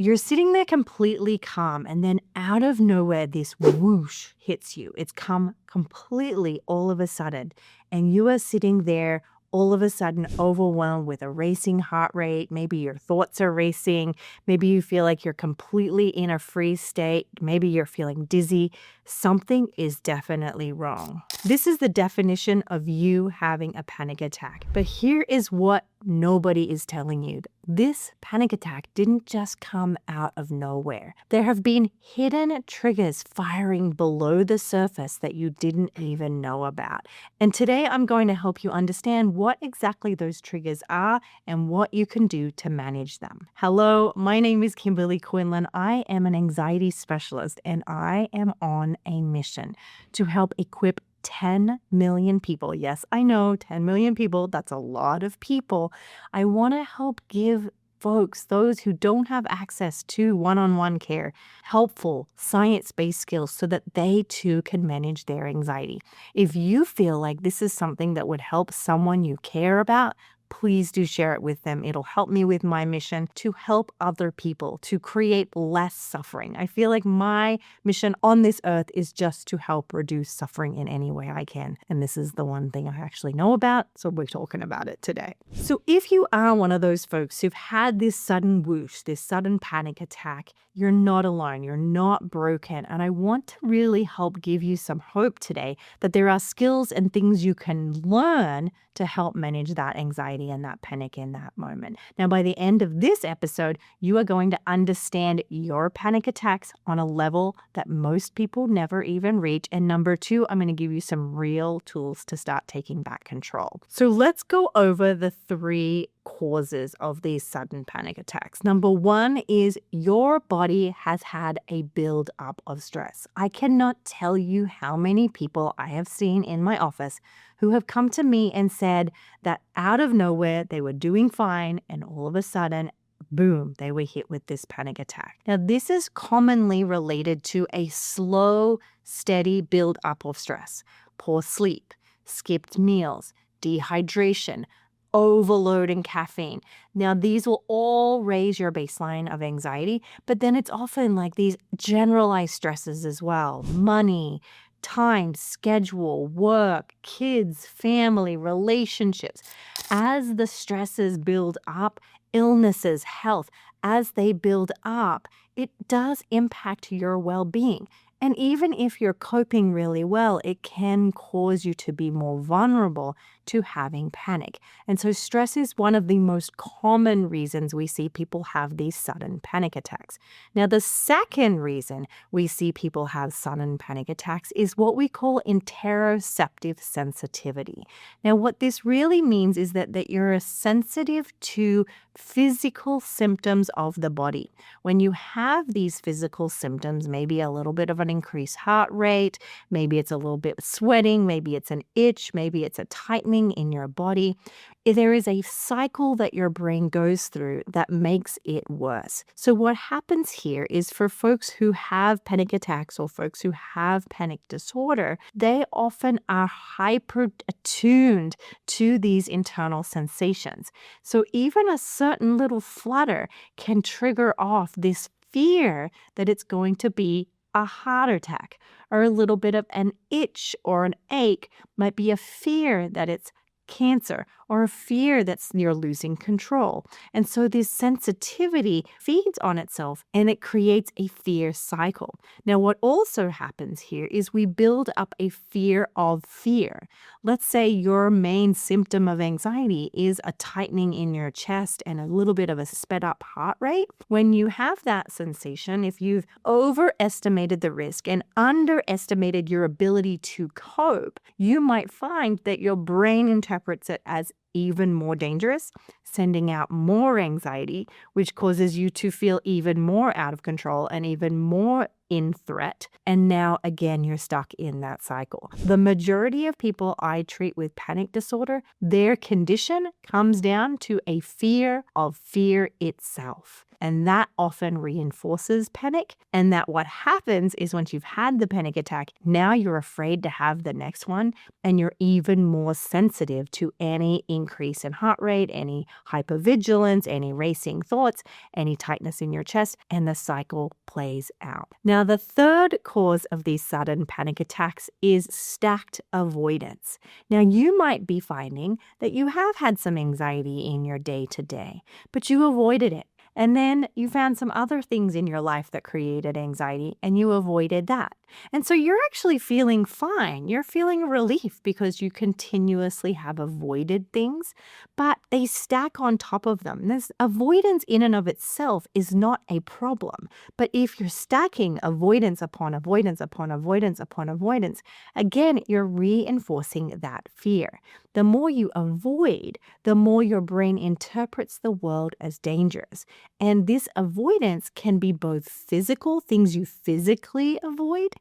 you're sitting there completely calm, and then out of nowhere, this whoosh hits you. It's come completely all of a sudden, and you are sitting there all of a sudden overwhelmed with a racing heart rate. Maybe your thoughts are racing. Maybe you feel like you're completely in a freeze state. Maybe you're feeling dizzy. Something is definitely wrong. This is the definition of you having a panic attack. But here is what nobody is telling you. This panic attack didn't just come out of nowhere. There have been hidden triggers firing below the surface that you didn't even know about. And today I'm going to help you understand what exactly those triggers are and what you can do to manage them. Hello, my name is Kimberly Quinlan. I am an anxiety specialist, and I am on a mission to help equip 10 million people. Yes, I know, 10 million people, that's a lot of people. I want to help give folks, those who don't have access to one-on-one care, helpful science-based skills so that they too can manage their anxiety. If you feel like this is something that would help someone you care about, please do share it with them. It'll help me with my mission to help other people, to create less suffering. I feel like my mission on this earth is just to help reduce suffering in any way I can. And this is the one thing I actually know about, so we're talking about it today. So if you are one of those folks who've had this sudden whoosh, this sudden panic attack, you're not alone, you're not broken. And I want to really help give you some hope today that there are skills and things you can learn to help manage that anxiety and that panic in that moment. Now, by the end of this episode, you are going to understand your panic attacks on a level that most people never even reach. And number two, I'm going to give you some real tools to start taking back control. So let's go over the three causes of these sudden panic attacks. Number one is your body has had a buildup of stress. I cannot tell you how many people I have seen in my office who have come to me and said that out of nowhere they were doing fine and all of a sudden, boom, they were hit with this panic attack. Now, this is commonly related to a slow, steady buildup of stress, poor sleep, skipped meals, dehydration, overloading caffeine. Now, these will all raise your baseline of anxiety, but then it's often like these generalized stresses as well. Money, time, schedule, work, kids, family, relationships. As the stresses build up, illnesses, health, as they build up, it does impact your well-being. And even if you're coping really well, it can cause you to be more vulnerable to having panic. And so stress is one of the most common reasons we see people have these sudden panic attacks. Now, the second reason we see people have sudden panic attacks is what we call interoceptive sensitivity. Now, what this really means is that you're sensitive to physical symptoms of the body. When you have these physical symptoms, maybe a little bit of an increased heart rate, maybe it's a little bit sweating, maybe it's an itch, maybe it's a tightening in your body, there is a cycle that your brain goes through that makes it worse. So what happens here is for folks who have panic attacks or folks who have panic disorder, they often are hyper attuned to these internal sensations. So even a certain little flutter can trigger off this fear that it's going to be a heart attack, or a little bit of an itch or an ache might be a fear that it's cancer or a fear that you're losing control. And so this sensitivity feeds on itself and it creates a fear cycle. Now, what also happens here is we build up a fear of fear. Let's say your main symptom of anxiety is a tightening in your chest and a little bit of a sped up heart rate. When you have that sensation, if you've overestimated the risk and underestimated your ability to cope, you might find that your brain interprets it as even more dangerous, sending out more anxiety, which causes you to feel even more out of control and even more in threat. And now, again, you're stuck in that cycle. The majority of people I treat with panic disorder, their condition comes down to a fear of fear itself. And that often reinforces panic. And that what happens is once you've had the panic attack, now you're afraid to have the next one. And you're even more sensitive to any increase in heart rate, any hypervigilance, any racing thoughts, any tightness in your chest, and the cycle plays out. Now, the third cause of these sudden panic attacks is stacked avoidance. Now, you might be finding that you have had some anxiety in your day-to-day, but you avoided it. And then you found some other things in your life that created anxiety and you avoided that. And so you're actually feeling fine. You're feeling relief because you continuously have avoided things, but they stack on top of them. This avoidance in and of itself is not a problem. But if you're stacking avoidance upon avoidance upon avoidance upon avoidance, again, you're reinforcing that fear. The more you avoid, the more your brain interprets the world as dangerous. And this avoidance can be both physical, things you physically avoid.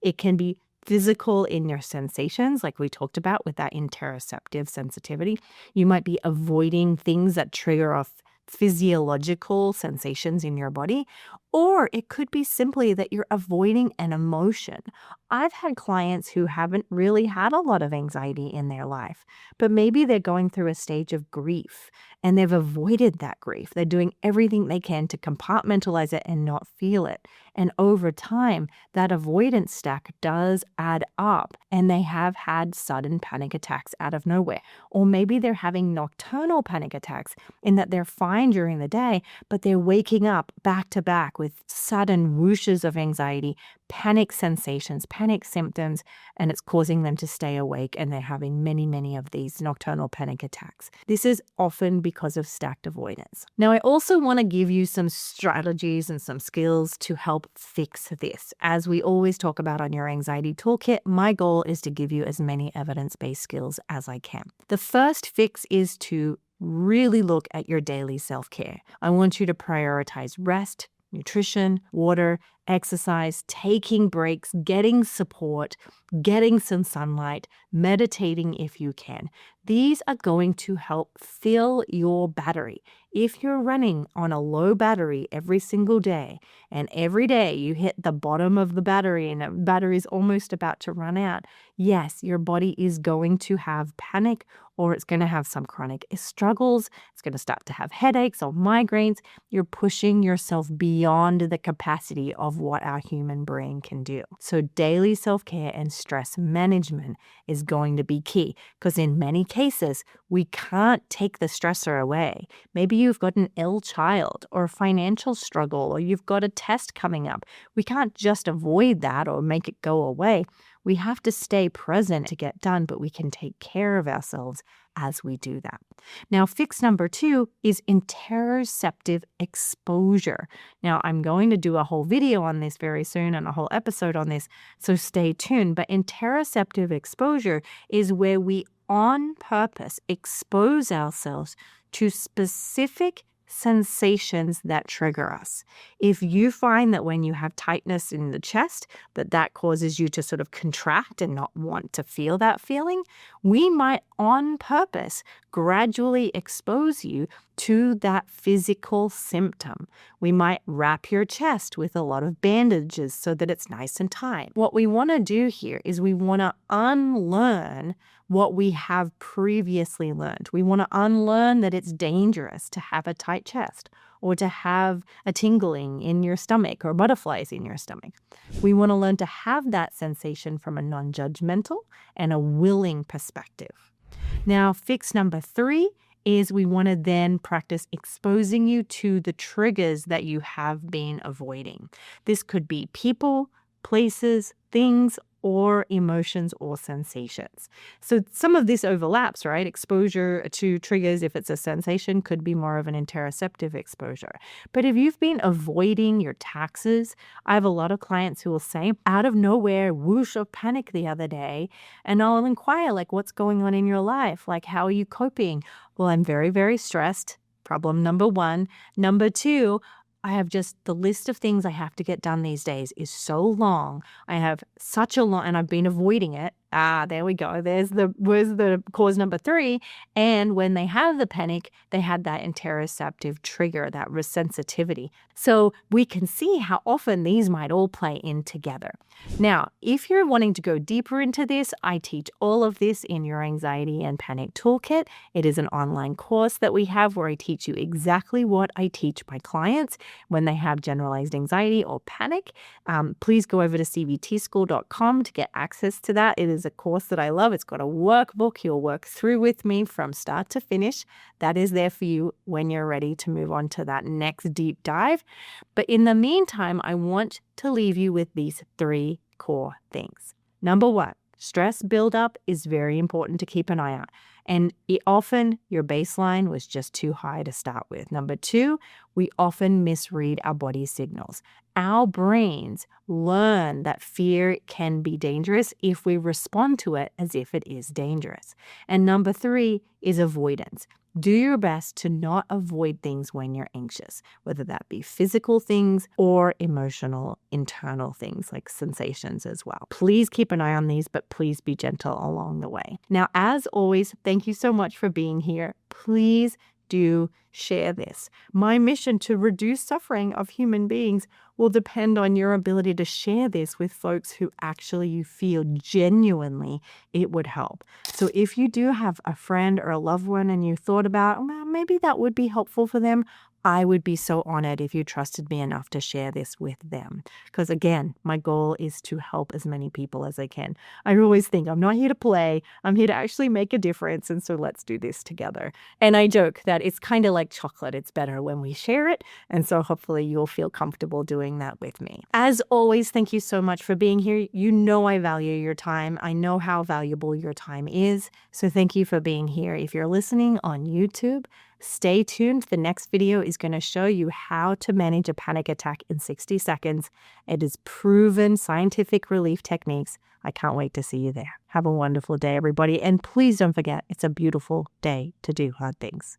It can be physical in your sensations, like we talked about with that interoceptive sensitivity. You might be avoiding things that trigger off physiological sensations in your body, or it could be simply that you're avoiding an emotion. I've had clients who haven't really had a lot of anxiety in their life, but maybe they're going through a stage of grief and they've avoided that grief. They're doing everything they can to compartmentalize it and not feel it. And over time, that avoidance stack does add up and they have had sudden panic attacks out of nowhere. Or maybe they're having nocturnal panic attacks in that they're fine during the day, but they're waking up back to back with sudden whooshes of anxiety, panic sensations, panic symptoms, and it's causing them to stay awake and they're having many, many of these nocturnal panic attacks. This is often because of stacked avoidance. Now, I also want to give you some strategies and some skills to help fix this. As we always talk about on Your Anxiety Toolkit, my goal is to give you as many evidence-based skills as I can. The first fix is to really look at your daily self-care. I want you to prioritize rest, nutrition, water, exercise, taking breaks, getting support, getting some sunlight, meditating if you can. These are going to help fill your battery. If you're running on a low battery every single day, and every day you hit the bottom of the battery and the battery's almost about to run out, yes, your body is going to have panic or it's going to have some chronic struggles. It's going to start to have headaches or migraines. You're pushing yourself beyond the capacity of what our human brain can do. So daily self-care and stress management is going to be key because in many cases, we can't take the stressor away. Maybe you've got an ill child or a financial struggle or you've got a test coming up. We can't just avoid that or make it go away. We have to stay present to get done, but we can take care of ourselves as we do that. Now, fix number 2 is interoceptive exposure. Now, I'm going to do a whole video on this very soon and a whole episode on this, so stay tuned. But interoceptive exposure is where we on purpose expose ourselves to specific sensations that trigger us. If you find that when you have tightness in the chest, that causes you to sort of contract and not want to feel that feeling, we might on purpose gradually expose you to that physical symptom. We might wrap your chest with a lot of bandages so that it's nice and tight. What we want to do here is we want to unlearn what we have previously learned. We want to unlearn that it's dangerous to have a tight chest or to have a tingling in your stomach or butterflies in your stomach. We want to learn to have that sensation from a non-judgmental and a willing perspective. Now, fix number 3 is we want to then practice exposing you to the triggers that you have been avoiding. This could be people, places, things, or emotions or sensations. So some of this overlaps, right? Exposure to triggers, if it's a sensation, could be more of an interoceptive exposure. But if you've been avoiding your taxes, I have a lot of clients who will say, out of nowhere, whoosh of panic the other day, and I'll inquire, like, what's going on in your life? Like, how are you coping? Well, I'm very, very stressed. Problem number 1. Number 2, I have just the list of things I have to get done these days is so long. I have such a long, and I've been avoiding it. There we go. Was the cause number 3. And when they have the panic, they had that interoceptive trigger, that sensitivity. So we can see how often these might all play in together. Now, if you're wanting to go deeper into this, I teach all of this in Your Anxiety and Panic Toolkit. It is an online course that we have where I teach you exactly what I teach my clients when they have generalized anxiety or panic. Please go over to cbtschool.com to get access to that. It is a course that I love. It's got a workbook you'll work through with me from start to finish. That is there for you when you're ready to move on to that next deep dive. But in the meantime, I want to leave you with these 3 core things. Number 1, stress buildup is very important to keep an eye on. And often your baseline was just too high to start with. Number 2, we often misread our body signals. Our brains learn that fear can be dangerous if we respond to it as if it is dangerous. And number 3 is avoidance. Do your best to not avoid things when you're anxious, whether that be physical things or emotional, internal things like sensations as well. Please keep an eye on these, but please be gentle along the way. Now, as always, thank you so much for being here. Please do share this. My mission to reduce suffering of human beings will depend on your ability to share this with folks who actually you feel genuinely it would help. So if you do have a friend or a loved one and you thought about, well, maybe that would be helpful for them, I would be so honored if you trusted me enough to share this with them. Because again, my goal is to help as many people as I can. I always think I'm not here to play. I'm here to actually make a difference. And so let's do this together. And I joke that it's kind of like chocolate. It's better when we share it. And so hopefully you'll feel comfortable doing that with me. As always, thank you so much for being here. You know I value your time. I know how valuable your time is. So thank you for being here. If you're listening on YouTube, stay tuned. The next video is going to show you how to manage a panic attack in 60 seconds. It is proven scientific relief techniques. I can't wait to see you there. Have a wonderful day, everybody. And please don't forget, it's a beautiful day to do hard things.